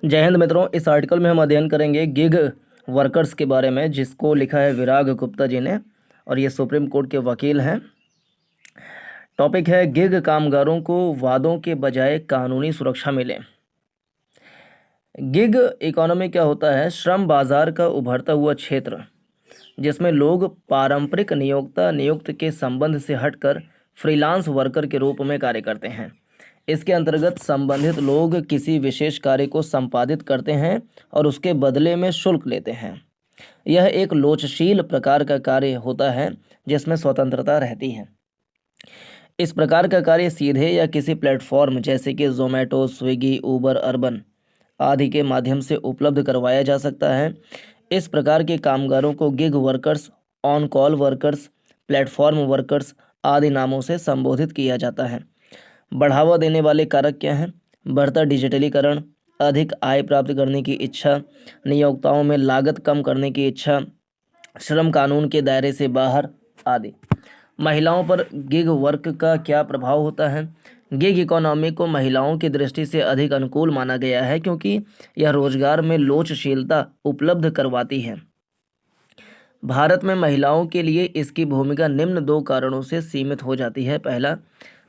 जय हिंद मित्रों। इस आर्टिकल में हम अध्ययन करेंगे गिग वर्कर्स के बारे में, जिसको लिखा है विराग गुप्ता जी ने, और ये सुप्रीम कोर्ट के वकील हैं। टॉपिक है गिग कामगारों को वादों के बजाय कानूनी सुरक्षा मिले। गिग इकोनॉमी क्या होता है? श्रम बाजार का उभरता हुआ क्षेत्र जिसमें लोग पारंपरिक नियोक्ता नियुक्त के संबंध से हटकर फ्रीलांस वर्कर के रूप में कार्य करते हैं। इसके अंतर्गत संबंधित लोग किसी विशेष कार्य को संपादित करते हैं और उसके बदले में शुल्क लेते हैं। यह एक लोचशील प्रकार का कार्य होता है जिसमें स्वतंत्रता रहती है। इस प्रकार का कार्य सीधे या किसी प्लेटफॉर्म जैसे कि जोमेटो, स्विगी, उबर, अर्बन आदि के माध्यम से उपलब्ध करवाया जा सकता है। इस प्रकार के कामगारों को gig workers, on call workers, platform workers आदि नामों से संबोधित किया जाता है। बढ़ावा देने वाले कारक क्या हैं? बढ़ता डिजिटलीकरण, अधिक आय प्राप्त करने की इच्छा, नियोक्ताओं में लागत कम करने की इच्छा, श्रम कानून के दायरे से बाहर आदि। महिलाओं पर गिग वर्क का क्या प्रभाव होता है? गिग इकोनॉमी को महिलाओं की दृष्टि से अधिक अनुकूल माना गया है क्योंकि यह रोजगार में लोचशीलता उपलब्ध करवाती है। भारत में महिलाओं के लिए इसकी भूमिका निम्न दो कारणों से सीमित हो जाती है। पहला,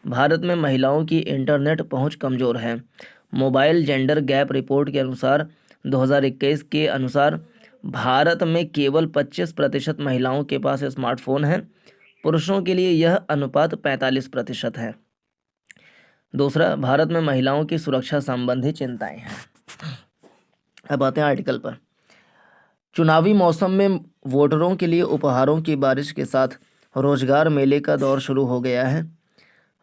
भारत में महिलाओं की इंटरनेट पहुंच कमज़ोर है। मोबाइल जेंडर गैप रिपोर्ट के अनुसार 2021 के अनुसार भारत में केवल 25% महिलाओं के पास स्मार्टफोन है। पुरुषों के लिए यह अनुपात 45% है। दूसरा, भारत में महिलाओं की सुरक्षा संबंधी चिंताएं हैं। अब आते हैं आर्टिकल पर। चुनावी मौसम में वोटरों के लिए उपहारों की बारिश के साथ रोजगार मेले का दौर शुरू हो गया है।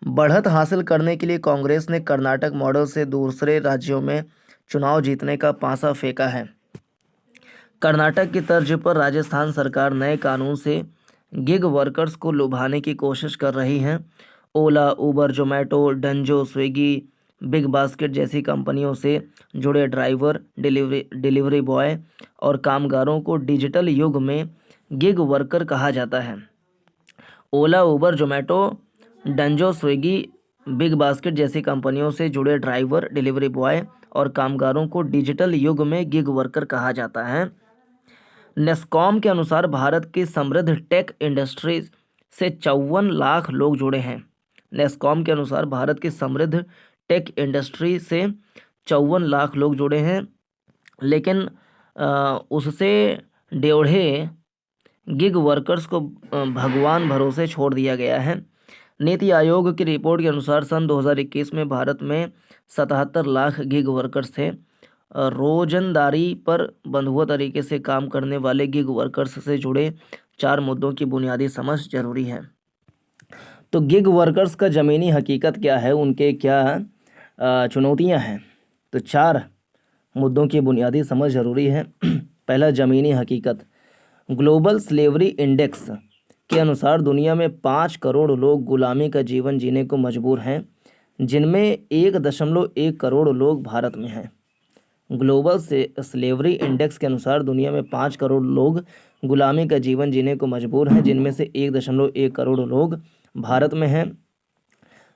बढ़त हासिल करने के लिए कांग्रेस ने कर्नाटक मॉडल से दूसरे राज्यों में चुनाव जीतने का पासा फेंका है। कर्नाटक की तर्ज पर राजस्थान सरकार नए कानून से गिग वर्कर्स को लुभाने की कोशिश कर रही है। Ola, Uber, Zomato, Dunzo, Swiggy, Big Basket जैसी कंपनियों से जुड़े ड्राइवर, डिलीवरी बॉय और कामगारों को डिजिटल युग में गिग वर्कर कहा जाता है। Ola, Uber, Zomato, Dunzo, Swiggy, Big Basket जैसी कंपनियों से जुड़े ड्राइवर, डिलीवरी बॉय और कामगारों को डिजिटल युग में गिग वर्कर कहा जाता है। नेस्कॉम के अनुसार भारत की समृद्ध टेक इंडस्ट्री से 54 लाख लोग जुड़े हैं। नेस्कॉम के अनुसार भारत की समृद्ध टेक इंडस्ट्री से 54 लाख लोग जुड़े हैं, लेकिन उससे डेढ़े गिग वर्कर्स को भगवान भरोसे छोड़ दिया गया है। नीति आयोग की रिपोर्ट के अनुसार सन 2021 में भारत में 77 लाख गिग वर्कर्स थे। रोजंदारी पर बंधुआ तरीके से काम करने वाले गिग वर्कर्स से जुड़े 4 मुद्दों की बुनियादी समझ जरूरी है। तो गिग वर्कर्स का ज़मीनी हकीकत क्या है, उनके क्या चुनौतियां हैं? तो 4 मुद्दों की बुनियादी समझ जरूरी है। पहला, ज़मीनी हकीकत। ग्लोबल स्लेवरी इंडेक्स के अनुसार दुनिया में 5 करोड़ लोग गुलामी का जीवन जीने को मजबूर हैं, जिनमें 1.1 करोड़ लोग भारत में हैं। ग्लोबल से स्लेवरी इंडेक्स के अनुसार दुनिया में 5 करोड़ लोग गुलामी का जीवन जीने को मजबूर हैं, जिनमें से 1.1 करोड़ लोग भारत में हैं।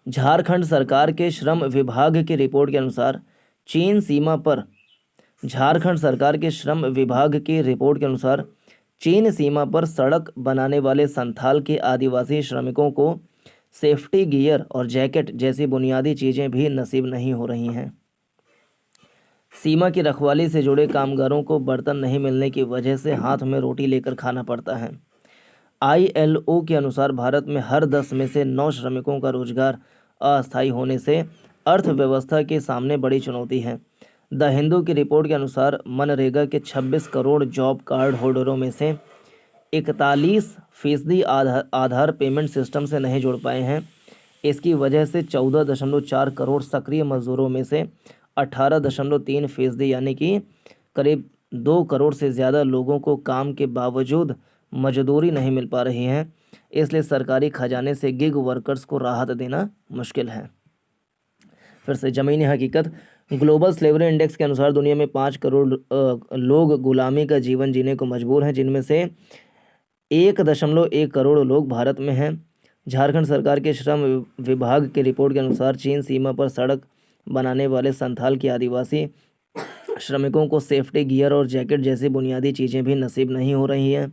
झारखंड सरकार के श्रम विभाग की रिपोर्ट के अनुसार चीन सीमा पर झारखंड सरकार के श्रम विभाग की रिपोर्ट के अनुसार चीन सीमा पर सड़क बनाने वाले संथाल के आदिवासी श्रमिकों को सेफ्टी गियर और जैकेट जैसी बुनियादी चीज़ें भी नसीब नहीं हो रही हैं। सीमा की रखवाली से जुड़े कामगारों को बर्तन नहीं मिलने की वजह से हाथ में रोटी लेकर खाना पड़ता है। ILO के अनुसार भारत में हर 10 में से 9 श्रमिकों का रोजगार अस्थायी होने से अर्थव्यवस्था के सामने बड़ी चुनौती है। द हिंदू की रिपोर्ट के अनुसार मनरेगा के 26 करोड़ जॉब कार्ड होल्डरों में से 41% आधार पेमेंट सिस्टम से नहीं जुड़ पाए हैं। इसकी वजह से 14.4 करोड़ सक्रिय मजदूरों में से 18.3% यानी कि करीब 2 करोड़ से ज़्यादा लोगों को काम के बावजूद मजदूरी नहीं मिल पा रही है। इसलिए सरकारी खजाने से गिग वर्कर्स को राहत देना मुश्किल है। फिर से ज़मीनी हकीकत। ग्लोबल स्लेवरी इंडेक्स के अनुसार दुनिया में 5 करोड़ लोग गुलामी का जीवन जीने को मजबूर हैं, जिनमें से 1.1 करोड़ लोग भारत में हैं। झारखंड सरकार के श्रम विभाग की रिपोर्ट के अनुसार चीन सीमा पर सड़क बनाने वाले संथाल के आदिवासी श्रमिकों को सेफ्टी गियर और जैकेट जैसी बुनियादी चीज़ें भी नसीब नहीं हो रही हैं।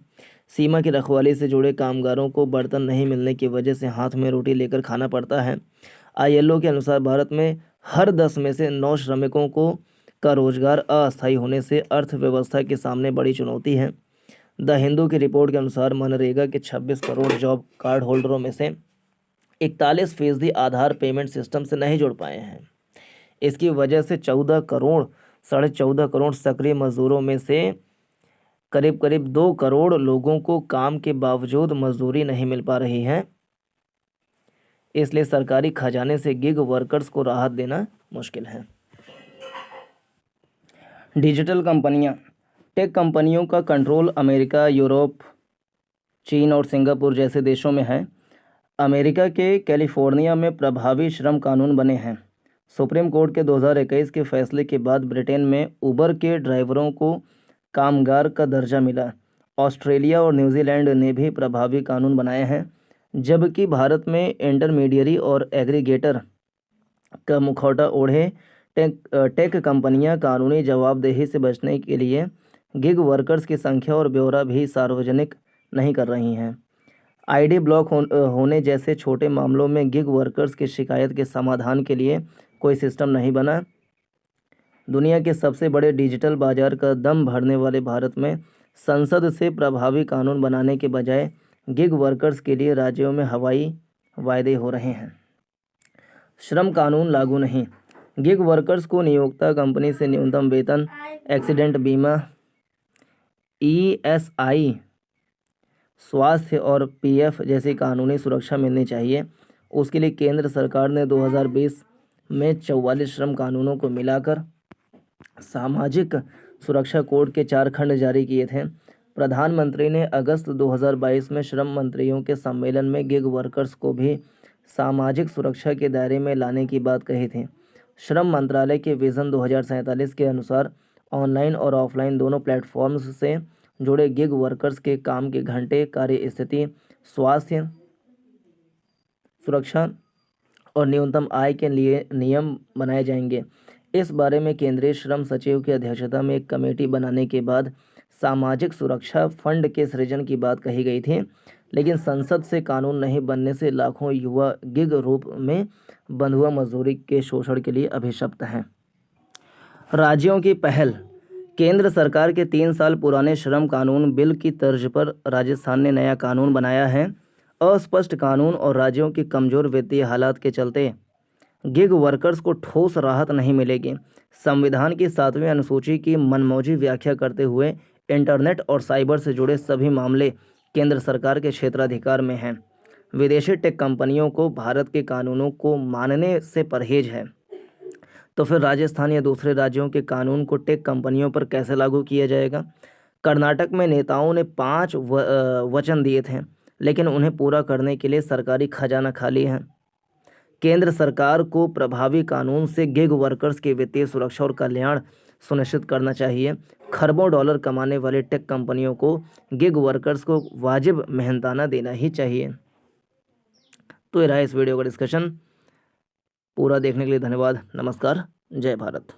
सीमा की रखवाली से जुड़े कामगारों को बर्तन नहीं मिलने की वजह से हाथ में रोटी लेकर खाना पड़ता है। आईएलओ के अनुसार भारत में हर 10 में से 9 श्रमिकों को का रोजगार अस्थायी होने से अर्थव्यवस्था के सामने बड़ी चुनौती है। द हिंदू की रिपोर्ट के अनुसार मनरेगा के 26 करोड़ जॉब कार्ड होल्डरों में से 41% आधार पेमेंट सिस्टम से नहीं जुड़ पाए हैं। इसकी वजह से 14.5 करोड़ सक्रिय मजदूरों में से करीब करीब 2 करोड़ लोगों को काम के बावजूद मजदूरी नहीं मिल पा रही है। इसलिए सरकारी खजाने से गिग वर्कर्स को राहत देना मुश्किल है। डिजिटल कंपनियां। टेक कंपनियों का कंट्रोल अमेरिका, यूरोप, चीन और सिंगापुर जैसे देशों में है। अमेरिका के कैलिफोर्निया में प्रभावी श्रम कानून बने हैं। सुप्रीम कोर्ट के 2021 के फैसले के बाद ब्रिटेन में उबर के ड्राइवरों को कामगार का दर्जा मिला। ऑस्ट्रेलिया और न्यूजीलैंड ने भी प्रभावी कानून बनाए हैं, जबकि भारत में इंटरमीडियरी और एग्रीगेटर का मुखौटा ओढ़े टेक कंपनियां कानूनी जवाबदेही से बचने के लिए गिग वर्कर्स की संख्या और ब्यौरा भी सार्वजनिक नहीं कर रही हैं। आईडी ब्लॉक होने जैसे छोटे मामलों में गिग वर्कर्स की शिकायत के समाधान के लिए कोई सिस्टम नहीं बना। दुनिया के सबसे बड़े डिजिटल बाजार का दम भरने वाले भारत में संसद से प्रभावी कानून बनाने के बजाय गिग वर्कर्स के लिए राज्यों में हवाई वायदे हो रहे हैं। श्रम कानून लागू नहीं। गिग वर्कर्स को नियोक्ता कंपनी से न्यूनतम वेतन, एक्सीडेंट बीमा, ईएसआई, स्वास्थ्य और पीएफ जैसी कानूनी सुरक्षा मिलनी चाहिए। उसके लिए केंद्र सरकार ने 2020 में 44 श्रम कानूनों को मिलाकर सामाजिक सुरक्षा कोड के 4 खंड जारी किए थे। प्रधानमंत्री ने अगस्त 2022 में श्रम मंत्रियों के सम्मेलन में गिग वर्कर्स को भी सामाजिक सुरक्षा के दायरे में लाने की बात कही थी। श्रम मंत्रालय के विज़न 2047 के अनुसार ऑनलाइन और ऑफलाइन दोनों प्लेटफॉर्म्स से जुड़े गिग वर्कर्स के काम के घंटे, कार्य स्थिति, स्वास्थ्य सुरक्षा और न्यूनतम आय के लिए नियम बनाए जाएंगे। इस बारे में केंद्रीय श्रम सचिव की अध्यक्षता में एक कमेटी बनाने के बाद सामाजिक सुरक्षा फंड के सृजन की बात कही गई थी, लेकिन संसद से कानून नहीं बनने से लाखों युवा गिग रूप में बंधुआ मजदूरी के शोषण के लिए अभिशप्त हैं। राज्यों की पहल। केंद्र सरकार के 3 साल पुराने श्रम कानून बिल की तर्ज पर राजस्थान ने नया कानून बनाया है। अस्पष्ट कानून और राज्यों की कमज़ोर वित्तीय हालात के चलते गिग वर्कर्स को ठोस राहत नहीं मिलेगी। संविधान की 7वीं अनुसूची की मनमौजी व्याख्या करते हुए इंटरनेट और साइबर से जुड़े सभी मामले केंद्र सरकार के क्षेत्राधिकार में हैं। विदेशी टेक कंपनियों को भारत के कानूनों को मानने से परहेज है, तो फिर राजस्थान या दूसरे राज्यों के कानून को टेक कंपनियों पर कैसे लागू किया जाएगा? कर्नाटक में नेताओं ने 5 वचन दिए थे, लेकिन उन्हें पूरा करने के लिए सरकारी खजाना खाली है। केंद्र सरकार को प्रभावी कानून से गिग वर्कर्स की वित्तीय सुरक्षा और कल्याण सुनिश्चित करना चाहिए। खरबों डॉलर कमाने वाले टेक कंपनियों को गिग वर्कर्स को वाजिब मेहनताना देना ही चाहिए। तो ये रहा इस वीडियो का डिस्कशन। पूरा देखने के लिए धन्यवाद। नमस्कार। जय भारत।